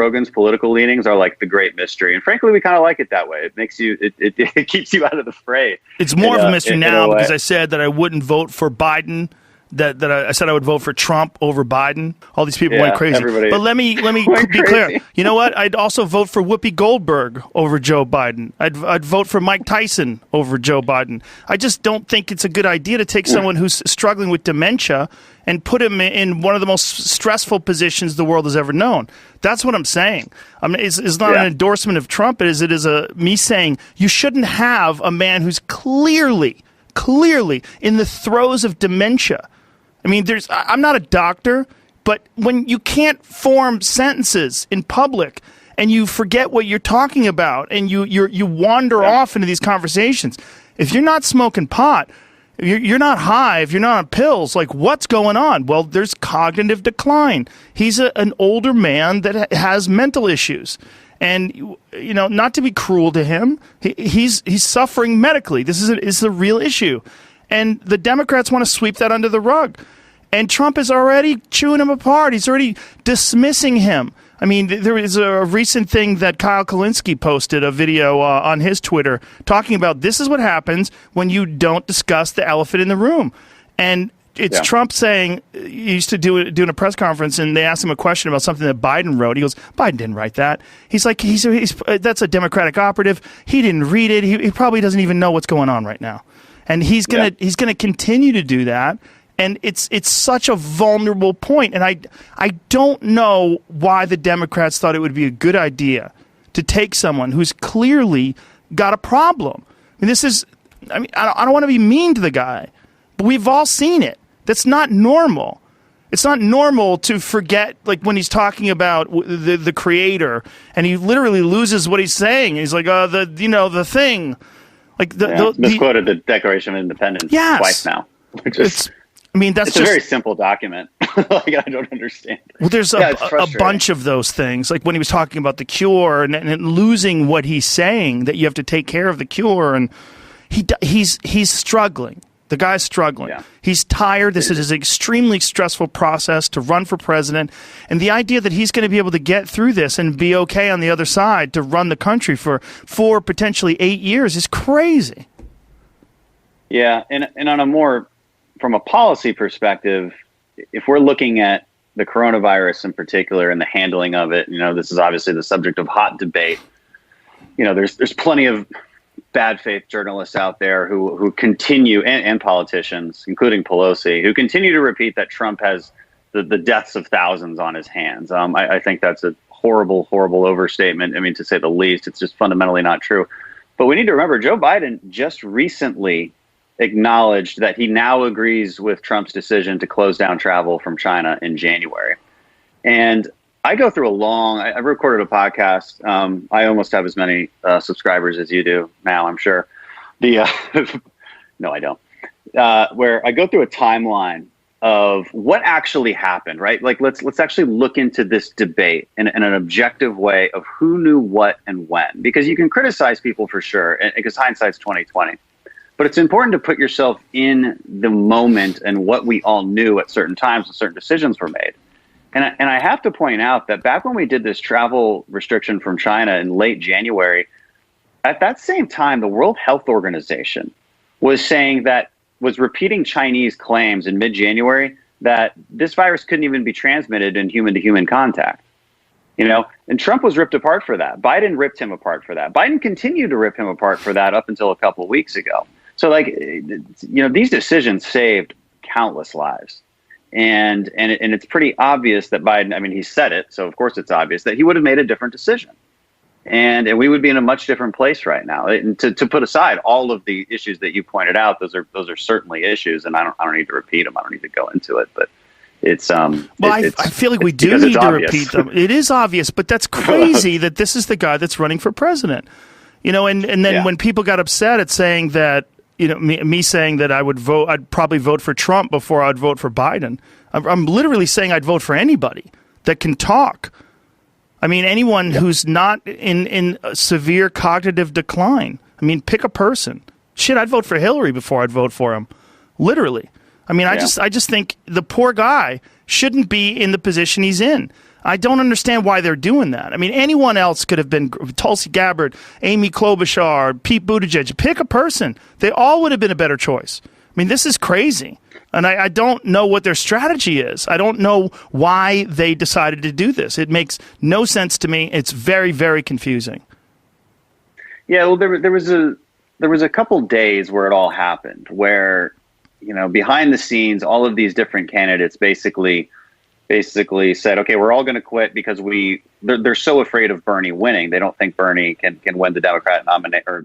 Rogan's political leanings are like the great mystery, and frankly, we kind of like it that way. It makes you, it keeps you out of the fray. It's more of a mystery now because I said that I wouldn't vote for Biden. That I said I would vote for Trump over Biden. All these people went crazy. But let me be clear. You know what? I'd also vote for Whoopi Goldberg over Joe Biden. I'd vote for Mike Tyson over Joe Biden. I just don't think it's a good idea to take someone who's struggling with dementia and put him in one of the most stressful positions the world has ever known. That's what I'm saying. I mean, it's not an endorsement of Trump. It is me saying you shouldn't have a man who's clearly in the throes of dementia. I mean, I'm not a doctor, but when you can't form sentences in public and you forget what you're talking about and you wander off into these conversations, if you're not smoking pot, you're not high, if you're not on pills, like what's going on? Well, there's cognitive decline. He's an older man that has mental issues. And, you know, not to be cruel to him, he's suffering medically. This is a real issue. And the Democrats want to sweep that under the rug. And Trump is already chewing him apart. He's already dismissing him. I mean, there is a recent thing that Kyle Kalinske posted a video on his Twitter talking about this is what happens when you don't discuss the elephant in the room. And it's Trump saying, he used to doing a press conference, and they asked him a question about something that Biden wrote. He goes, Biden didn't write that. He's like, he's that's a Democratic operative. He didn't read it. He probably doesn't even know what's going on right now. And he's gonna continue to do that. And it's such a vulnerable point. And I don't know why the Democrats thought it would be a good idea to take someone who's clearly got a problem. I mean, I don't want to be mean to the guy, but we've all seen it. That's not normal. It's not normal to forget, like when he's talking about the creator, and he literally loses what he's saying. He's like, the thing, like misquoted the Declaration of Independence twice now. It's a very simple document. Like, I don't understand. Well, there's a bunch of those things, like when he was talking about the cure and losing what he's saying, that you have to take care of the cure, and he's struggling. The guy's struggling. Yeah. He's tired. This is an extremely stressful process to run for president. And the idea that he's going to be able to get through this and be okay on the other side to run the country for 4, potentially 8 years is crazy. Yeah, and on a more, from a policy perspective, if we're looking at the coronavirus in particular and the handling of it, you know, this is obviously the subject of hot debate. You know, there's plenty of bad faith journalists out there who continue, and politicians, including Pelosi, who continue to repeat that Trump has the deaths of thousands on his hands. I think that's a horrible, horrible overstatement. I mean, to say the least. It's just fundamentally not true. But we need to remember, Joe Biden just recently acknowledged that he now agrees with Trump's decision to close down travel from China in January. And I go through I recorded a podcast. I almost have as many subscribers as you do now, I'm sure. No, I don't. Where I go through a timeline of what actually happened, right? Like, let's actually look into this debate in an objective way of who knew what and when, because you can criticize people for sure, because hindsight's 20/20. But it's important to put yourself in the moment and what we all knew at certain times when certain decisions were made. And I have to point out that back when we did this travel restriction from China in late January, at that same time, the World Health Organization was repeating Chinese claims in mid-January that this virus couldn't even be transmitted in human-to-human contact. You know, and Trump was ripped apart for that. Biden ripped him apart for that. Biden continued to rip him apart for that up until a couple of weeks ago. So, like, you know, these decisions saved countless lives. And it's pretty obvious that Biden, I mean, he said it, so of course it's obvious that he would have made a different decision. And we would be in a much different place right now. And to put aside all of the issues that you pointed out, those are certainly issues, and I don't need to repeat them. I don't need to go into it, but it's I feel like we do need to repeat them. It is obvious, but that's crazy that this is the guy that's running for president. You know, and then when people got upset at saying that, you know, me saying that I'd probably vote for Trump before I'd vote for Biden. I'm literally saying I'd vote for anybody that can talk. I mean, anyone who's not in severe cognitive decline. I mean, pick a person. Shit, I'd vote for Hillary before I'd vote for him. Literally. I mean, I just think the poor guy shouldn't be in the position he's in. I don't understand why they're doing that. I mean, anyone else could have been Tulsi Gabbard, Amy Klobuchar, Pete Buttigieg. Pick a person. They all would have been a better choice. I mean, this is crazy. And I don't know what their strategy is. I don't know why they decided to do this. It makes no sense to me. It's very, very confusing. Yeah, well, there was a couple days where it all happened, where, you know, behind the scenes, all of these different candidates basically said, okay, we're all going to quit because they're so afraid of Bernie winning. They don't think Bernie can win the Democrat nomination or